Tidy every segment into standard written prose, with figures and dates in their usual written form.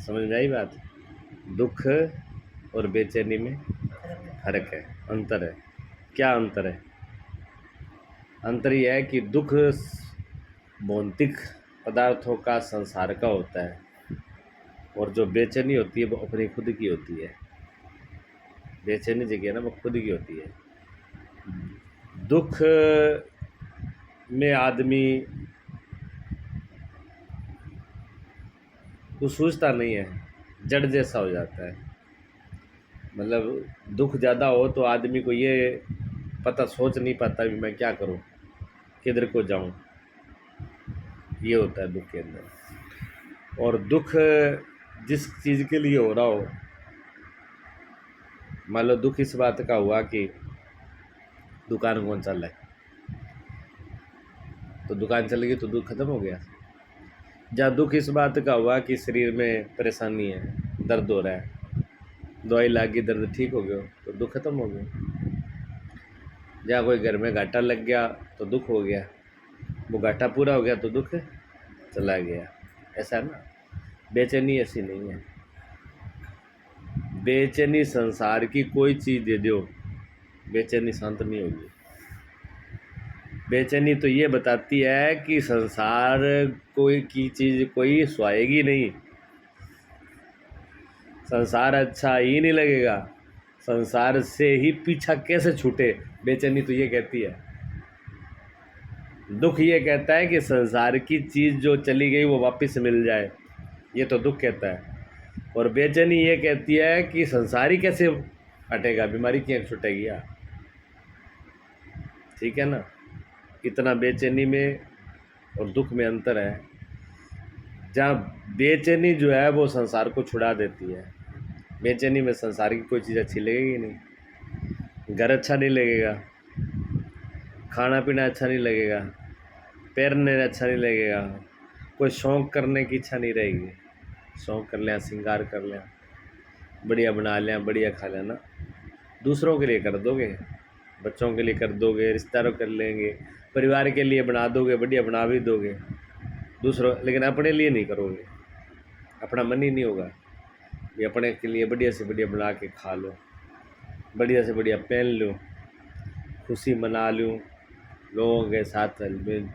समझ में आई बात? दुख और बेचैनी में फर्क है, अंतर है। क्या अंतर है? अंतर यह है कि दुख भौतिक पदार्थों का, संसार का होता है, और जो बेचैनी होती है वो अपनी खुद की होती है। बेचैनी जगह ना वो खुद की होती है। दुख में आदमी कुछ सोचता नहीं है, जड़ जैसा हो जाता है। मतलब दुख ज़्यादा हो तो आदमी को ये पता, सोच नहीं पाता भी मैं क्या करूं, किधर को जाऊं। ये होता है दुख के अंदर। और दुख जिस चीज़ के लिए हो रहा हो, मान लो दुख इस बात का हुआ कि दुकान कौन चल रहा है, तो दुकान चल गई तो दुख खत्म हो गया। जहाँ दुख इस बात का हुआ कि शरीर में परेशानी है, दर्द हो रहा है, दवाई लागी, दर्द ठीक हो गया तो दुख खत्म हो गया। जहाँ कोई घर में घाटा लग गया तो दुख हो गया, वो घाटा पूरा हो गया तो दुख चला गया। ऐसा है ना। बेचैनी ऐसी नहीं है। बेचैनी संसार की कोई चीज़ दे दो, बेचैनी शांत नहीं होगी। बेचैनी तो ये बताती है कि संसार कोई की चीज़ कोई सुहाएगी नहीं, संसार अच्छा ही नहीं लगेगा, संसार से ही पीछा कैसे छूटे, बेचैनी तो ये कहती है। दुख ये कहता है कि संसार की चीज़ जो चली गई वो वापस मिल जाए, ये तो दुख कहता है। और बेचैनी ये कहती है कि संसार ही कैसे हटेगा, बीमारी क्यों छूटेगी यार। ठीक है ना। इतना बेचैनी में और दुख में अंतर है। जहाँ बेचैनी जो है वो संसार को छुड़ा देती है। बेचैनी में संसार की कोई चीज़ अच्छी लगेगी नहीं, घर अच्छा नहीं लगेगा, खाना पीना अच्छा नहीं लगेगा, पैरने अच्छा नहीं लगेगा, कोई शौक़ करने की इच्छा नहीं रहेगी। शौक़ कर लें, श्रृंगार कर लें, बढ़िया बना लें, बढ़िया खा लेना, दूसरों के लिए कर दोगे, बच्चों के लिए कर दोगे, रिश्तेदारों कर लेंगे, परिवार के लिए बना दोगे, बढ़िया बना भी दोगे दूसरों, लेकिन अपने लिए नहीं करोगे। अपना मन ही नहीं होगा ये अपने के लिए बढ़िया से बढ़िया बना के खा लो, बढ़िया से बढ़िया पहन लो, खुशी मना लूँ, लोगों के साथ में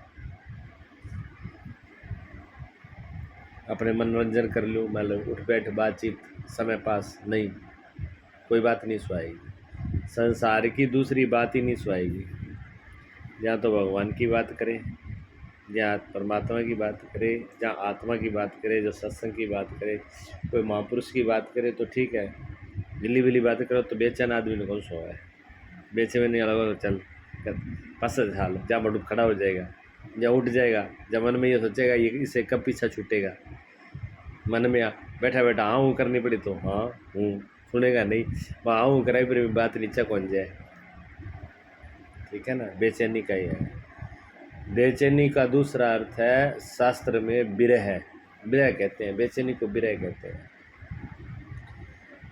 अपने मनोरंजन कर लूँ, मतलब उठ बैठ बातचीत, समय पास नहीं, कोई बात नहीं सुहाएगी। संसार की दूसरी बात ही नहीं सुहाएगी। जहाँ तो भगवान की बात करें, जहाँ परमात्मा की बात करे, जहाँ आत्मा की बात करे, जो सत्संग की बात करे, कोई महापुरुष की बात करे तो ठीक है। मिली मिली बातें करो तो बेचैन आदमी ने कौन सो है। बेचे में नहीं अलग तो चल पास हाल, जहाँ बड़ू खड़ा हो जाएगा, जहाँ उठ जाएगा, जब मन में ये सोचेगा ये इसे कब पीछा छूटेगा, मन में बैठा बैठा हाँ हूँ करनी पड़ी तो हाँ हूँ, सुनेगा नहीं, वहाँ हाँ हूँ कराई पर बात नीचे कौन जाए। ठीक है ना। बेचैनी का ही है। बेचैनी का दूसरा अर्थ है शास्त्र में विरह है, विरह कहते हैं, बेचैनी को विरह कहते हैं।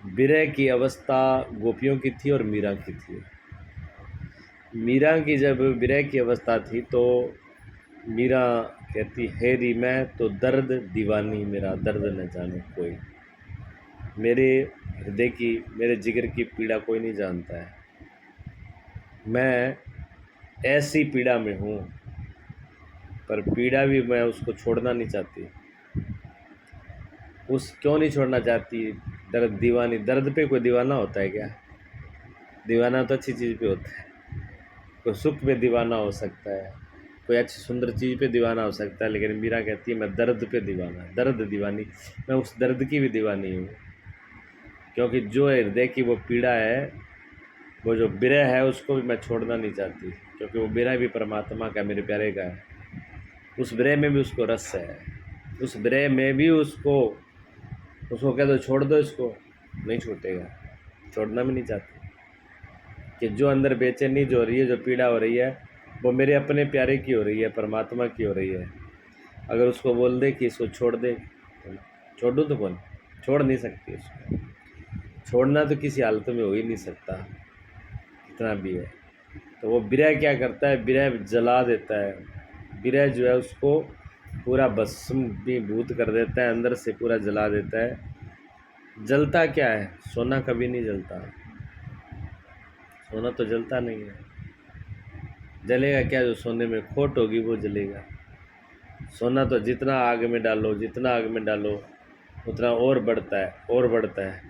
विरह की अवस्था गोपियों की थी और मीरा की थी। मीरा की जब विरह की अवस्था थी तो मीरा कहती है री मैं तो दर्द दीवानी, मेरा दर्द न जाने कोई, मेरे हृदय की, मेरे जिगर की पीड़ा कोई नहीं जानता है, मैं ऐसी पीड़ा में हूँ, पर पीड़ा भी मैं उसको छोड़ना नहीं चाहती। उस क्यों नहीं छोड़ना चाहती? दर्द दीवानी, दर्द पे कोई दीवाना होता है क्या? दीवाना तो अच्छी चीज़ पे होता है। कोई सुख पे दीवाना हो सकता है, कोई अच्छी सुंदर चीज़ पे दीवाना हो सकता है, लेकिन मीरा कहती है मैं दर्द पे दीवाना, दर्द दीवानी, मैं उस दर्द की भी दीवानी हूँ। क्योंकि जो हृदय की वो पीड़ा है, वो जो विरह है, उसको भी मैं छोड़ना नहीं चाहती, क्योंकि वो विरह भी परमात्मा का, मेरे प्यारे का है। उस विरह में भी उसको रस है, उस विरह में भी उसको कह दो छोड़ दो, इसको नहीं छूटेगा, छोड़ना भी नहीं चाहती। कि जो अंदर बेचैनी जो हो रही है, जो पीड़ा हो रही है, वो मेरे अपने प्यारे की हो रही है, परमात्मा की हो रही है। अगर उसको बोल दे कि इसको छोड़ दे, तो छोड़ दूँ तो कौन छोड़ नहीं सकती उसको। छोड़ना तो किसी हालत में हो ही नहीं सकता, कितना भी है। तो वो विरह क्या करता है? विरह जला देता है। विरह जो है उसको पूरा भस्मीभूत कर देता है, अंदर से पूरा जला देता है। जलता क्या है? सोना कभी नहीं जलता, सोना तो जलता नहीं है। जलेगा क्या? जो सोने में खोट होगी वो जलेगा। सोना तो जितना आग में डालो, जितना आग में डालो उतना और बढ़ता है, और बढ़ता है,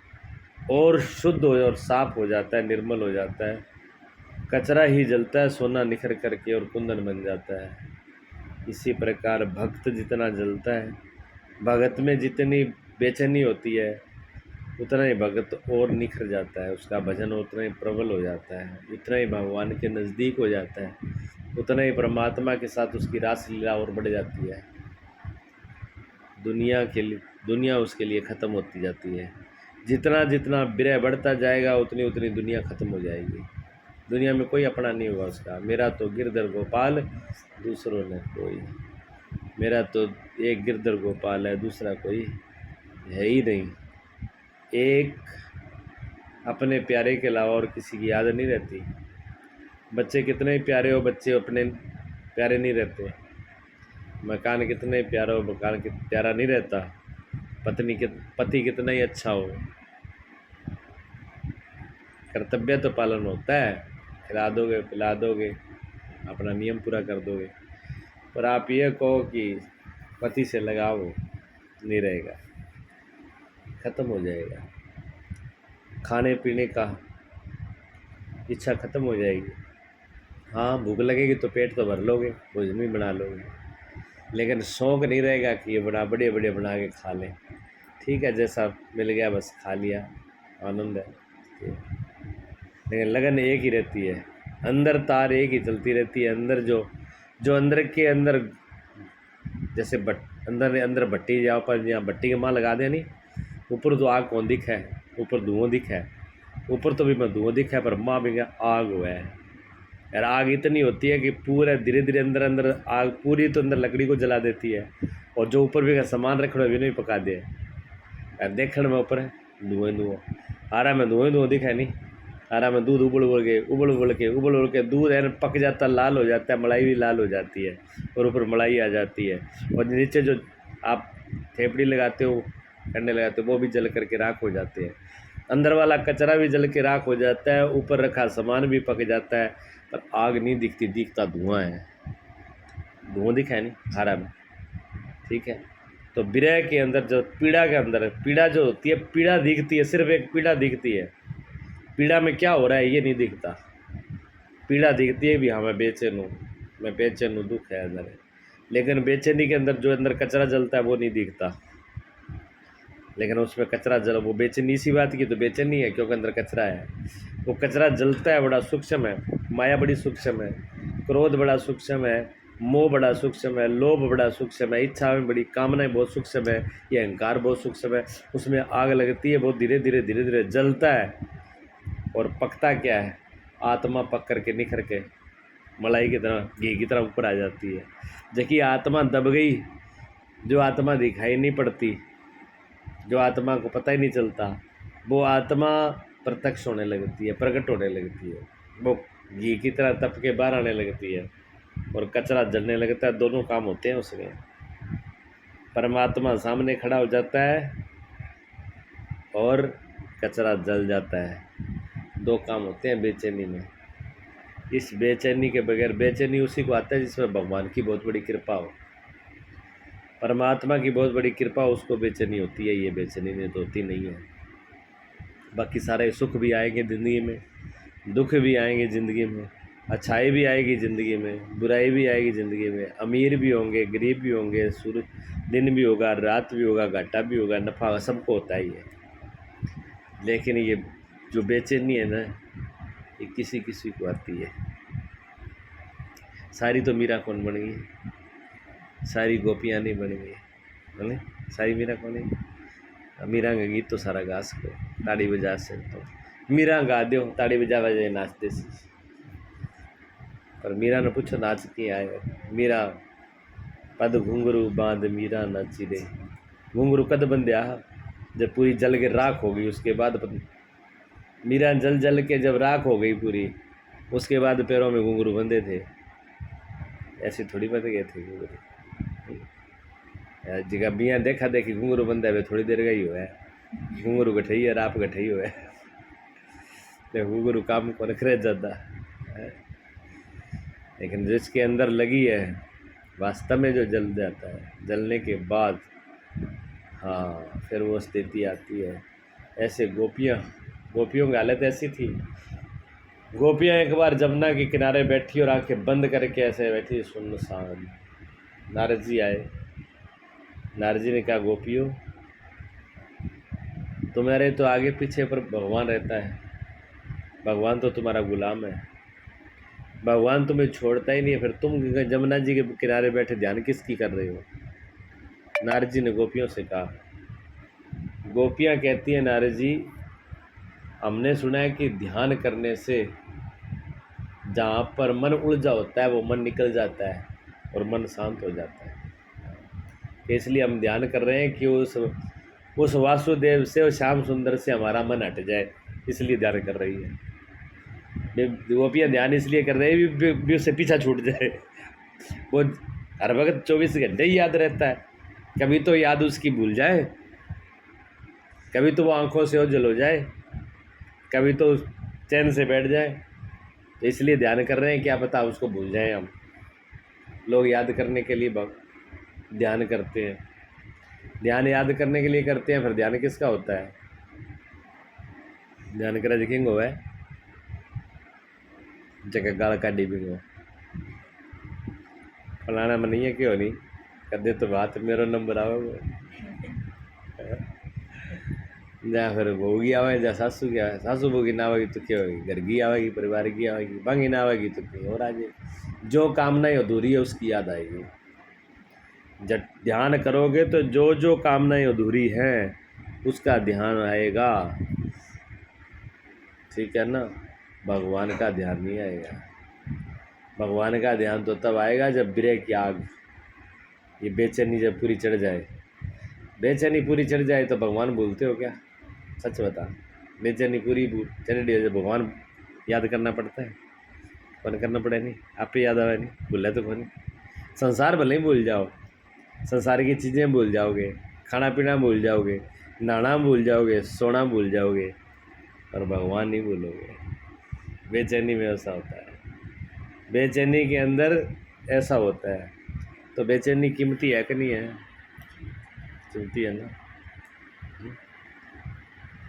और शुद्ध हो और साफ हो जाता है, निर्मल हो जाता है। कचरा ही जलता है, सोना निखर करके और कुंदन बन जाता है। इसी प्रकार भक्त जितना जलता है, भगत में जितनी बेचैनी होती है उतना ही भगत और निखर जाता है, उसका भजन उतना ही प्रबल हो जाता है, उतना ही भगवान के नज़दीक हो जाता है, उतना ही परमात्मा के साथ उसकी रास लीला और बढ़ जाती है। दुनिया उसके लिए ख़त्म होती जाती है। जितना जितना विरह बढ़ता जाएगा उतनी उतनी दुनिया ख़त्म हो जाएगी। दुनिया में कोई अपना नहीं होगा उसका। मेरा तो गिरधर गोपाल, दूसरों ने कोई। मेरा तो एक गिरधर गोपाल है, दूसरा कोई है ही नहीं। एक अपने प्यारे के अलावा और किसी की याद नहीं रहती। बच्चे कितने ही प्यारे हो, बच्चे अपने प्यारे नहीं रहते। मकान कितने ही प्यारा हो, मकान प्यारा नहीं रहता। पति कितना ही अच्छा हो, कर्तव्य तो पालन होता है। खिला दोगे, पिला दोगे, अपना नियम पूरा कर दोगे, पर आप ये कहो कि पति से लगाव नहीं रहेगा, ख़त्म हो जाएगा। खाने पीने का इच्छा ख़त्म हो जाएगी। हाँ, भूख लगेगी तो पेट तो भर लोगे, भोजन भी बना लोगे, लेकिन शौक़ नहीं रहेगा कि ये बढ़िया बढ़िया बना के खा लें। ठीक है, जैसा मिल गया बस खा लिया, आनंद है। लेकिन लगन एक ही रहती है, अंदर तार एक ही चलती रहती है। अंदर जो अंदर के अंदर, जैसे अंदर भट्टी जाओ पर यहाँ भट्टी के माँ लगा दे नहीं, ऊपर तो आग कौन दिखा है, ऊपर धुआं दिखा है, ऊपर तो भी मैं धुआं दिखा है, पर माँ भी आग हुआ है यार। आग इतनी होती है कि पूरा धीरे धीरे अंदर आग पूरी तो अंदर लकड़ी को जला देती है, और जो ऊपर भी सामान रख भी नहीं पका दे यार। देखने में ऊपर है धुआं आरा में धुआं दिखा है नहीं, आरा में दूध उबल के दूध है पक जाता, लाल हो जाता है, मलाई भी लाल हो जाती है, और ऊपर मलाई आ जाती है, और नीचे जो आप थेपड़ी लगाते हो, कंडे लगाते हो, वो भी जल करके राख हो जाते हैं। अंदर वाला कचरा भी जल के राख हो जाता है, ऊपर रखा सामान भी पक जाता है, पर आग नहीं दिखती, दिखता धुआं है। धुआं दिखा है नहीं हारा में, ठीक है। तो विरह के अंदर जो पीड़ा के अंदर, पीड़ा जो होती है, पीड़ा दिखती है, सिर्फ एक पीड़ा दिखती है। पीड़ा में क्या हो रहा है ये नहीं दिखता। पीड़ा दिखती है भी, हाँ मैं बेचैन हूँ, दुख है अंदर, लेकिन बेचैनी के अंदर जो अंदर कचरा जलता है वो नहीं दिखता। लेकिन उसमें कचरा जल, वो बेचैनी इसी बात की तो बेचैनी है, क्योंकि अंदर कचरा है। वो कचरा जलता है, बड़ा सूक्ष्म है, माया बड़ी सूक्ष्म है, क्रोध बड़ा सूक्ष्म है, मोह बड़ा सूक्ष्म है, लोभ बड़ा सूक्ष्म है, इच्छा में बड़ी, कामनाएं बहुत सूक्ष्म है, ये अहंकार बहुत सूक्ष्म है। उसमें आग लगती है, बहुत धीरे धीरे जलता है, और पकता क्या है? आत्मा पक करके निखर के मलाई की तरह, घी की तरह ऊपर आ जाती है। जबकि आत्मा दब गई, जो आत्मा दिखाई नहीं पड़ती, जो आत्मा को पता ही नहीं चलता, वो आत्मा प्रत्यक्ष होने लगती है, प्रकट होने लगती है, वो घी की तरह तप के बाहर आने लगती है, और कचरा जलने लगता है। दोनों काम होते हैं उसमें। परमात्मा सामने खड़ा हो जाता है और कचरा जल जाता है। दो काम होते हैं बेचैनी में। इस बेचैनी के बगैर, बेचैनी उसी को आता है जिसमें भगवान की बहुत बड़ी कृपा हो, परमात्मा की बहुत बड़ी कृपा, उसको बेचैनी होती है। ये बेचैनी नहीं तो होती नहीं है। बाकी सारे सुख भी आएंगे ज़िंदगी में, दुख भी आएंगे ज़िंदगी में, अच्छाई भी आएगी ज़िंदगी में, बुराई भी आएगी ज़िंदगी में, अमीर भी होंगे, गरीब भी होंगे, सूरज दिन भी होगा, रात भी होगा, घाटा भी होगा, नफ़ा सबको होता ही है। लेकिन ये जो बेचैनी है ना, ये किसी किसी को आती है। सारी तो मीरा कौन बन गई, सारी गोपियाँ नहीं बन गई, बोले सारी मीरा कौन है? मीरा का गीत तो सारा गा सको, ताड़ी बजा से तो मीरा गा दो, ताड़ी बजा बजे नाचते सी। पर मीरा ने पूछो नाच के आए, मीरा पद घुंघरू बांध मीरा नाची रे। घुंघरू कद बंध्या, जब पूरी जल के राख हो गई, उसके बाद मीरा जल के जब राख हो गई पूरी, उसके बाद पैरों में घुंघरू बंधे थे। ऐसे थोड़ी बंध गए थे घुंघरू। जगह बिया देखा देखी घुंगरू बंदा है थोड़ी देर गई हुआ है घुंगरू गठई है राप गठई हुआ है घुंगरू काम को करे ज़्यादा है। लेकिन जिसके अंदर लगी है वास्तव में जो जल जाता है जलने के बाद हाँ फिर वो स्थिति आती है। ऐसे गोपियों की हालत ऐसी थी। गोपियाँ एक बार जमुना के किनारे बैठी और आंखें बंद करके ऐसे बैठी सुनसान। नारद जी आए। नारद जी ने कहा गोपियों तुम्हारे तो आगे पीछे पर भगवान रहता है। भगवान तो तुम्हारा गुलाम है। भगवान तुम्हें छोड़ता ही नहीं है। फिर तुम जमुना जी के किनारे बैठे ध्यान किसकी कर रहे हो। नारद जी ने गोपियों से कहा। गोपियाँ कहती हैं नारद जी हमने सुना है कि ध्यान करने से जहाँ पर मन उलझा होता है वो मन निकल जाता है और मन शांत हो जाता है। इसलिए हम ध्यान कर रहे हैं कि उस वासुदेव से और श्याम सुंदर से हमारा मन हट जाए, इसलिए ध्यान कर रही है। गोपियाँ ध्यान इसलिए कर रहे हैं भी उससे पीछा छूट जाए। वो हर वक्त 24 घंटे ही याद रहता है। कभी तो याद उसकी भूल जाए, कभी तो वो आंखों से ओझल हो जाए, कभी तो चैन से बैठ जाए। तो इसलिए ध्यान कर रहे हैं, क्या पता उसको भूल जाएं हम। लोग याद करने के लिए ध्यान करते हैं। ध्यान याद करने के लिए करते हैं, फिर ध्यान किसका होता है। ध्यान करा दिखेंगे हुआ है जगह गाल का डिबिंग हो फलाना में नहीं है क्यों नहीं कर दे तो बात मेरा नंबर आओगे जहाँ फिर बहू की आवेगी जहाँ सासू की आवे सासू बहू की ना आवेगी तो क्या होगी, घर की आवेगी, परिवार की आवेगी, बांगी ना आवेगी तो क्या और आगे जो कामनाएं अधूरी है उसकी याद आएगी। जब ध्यान करोगे तो जो जो कामनाएं अधूरी हैं उसका ध्यान आएगा। ठीक है ना। भगवान का ध्यान नहीं आएगा। भगवान का ध्यान तो तब आएगा जब विरह की आग ये बेचैनी जब पूरी चढ़ जाए। बेचैनी पूरी चढ़ जाए तो भगवान भूलते हो क्या? सच बता। बेचैनी पूरी चढ़ जाए जब भगवान याद करना पड़ता है। कौन करना पड़े नहीं आप पे याद आवे नहीं भूल तो कौन। संसार भले ही भूल जाओ, संसार की चीज़ें भूल जाओगे, खाना पीना भूल जाओगे, नहाना भूल जाओगे, सोना भूल जाओगे, और भगवान नहीं भूलोगे। बेचैनी में ऐसा होता है। बेचैनी के अंदर ऐसा होता है। तो बेचैनी कीमती है कि नहीं है? कीमती है ना।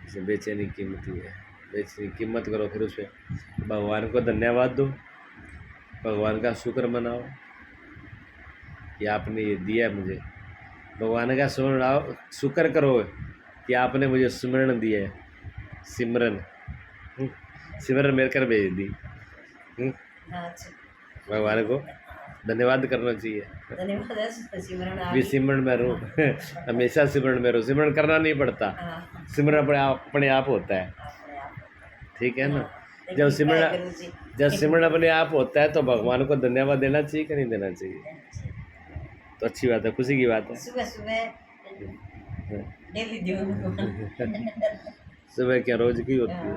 इसे बेचैनी कीमती है। बेचैनी कीमत करो, फिर उस पर भगवान को धन्यवाद दो, भगवान का शुक्र मनाओ कि आपने ये दिया मुझे। भगवान का शुक्र करो कि आपने मुझे सुमरण दिया है। सिमरन सिमरन मेरे कर भेज दी। भगवान को धन्यवाद करना चाहिए। भी सिमरन में रहूँ हमेशा सिमरन में रहूँ। सिमरन करना नहीं पड़ता, सिमरन अपने आप होता है। ठीक है ना। जब सिमरन अपने आप होता है तो भगवान को धन्यवाद देना चाहिए कि नहीं देना चाहिए? तो अच्छी बात है, खुशी की बात है। सुबह क्या रोज की होती है?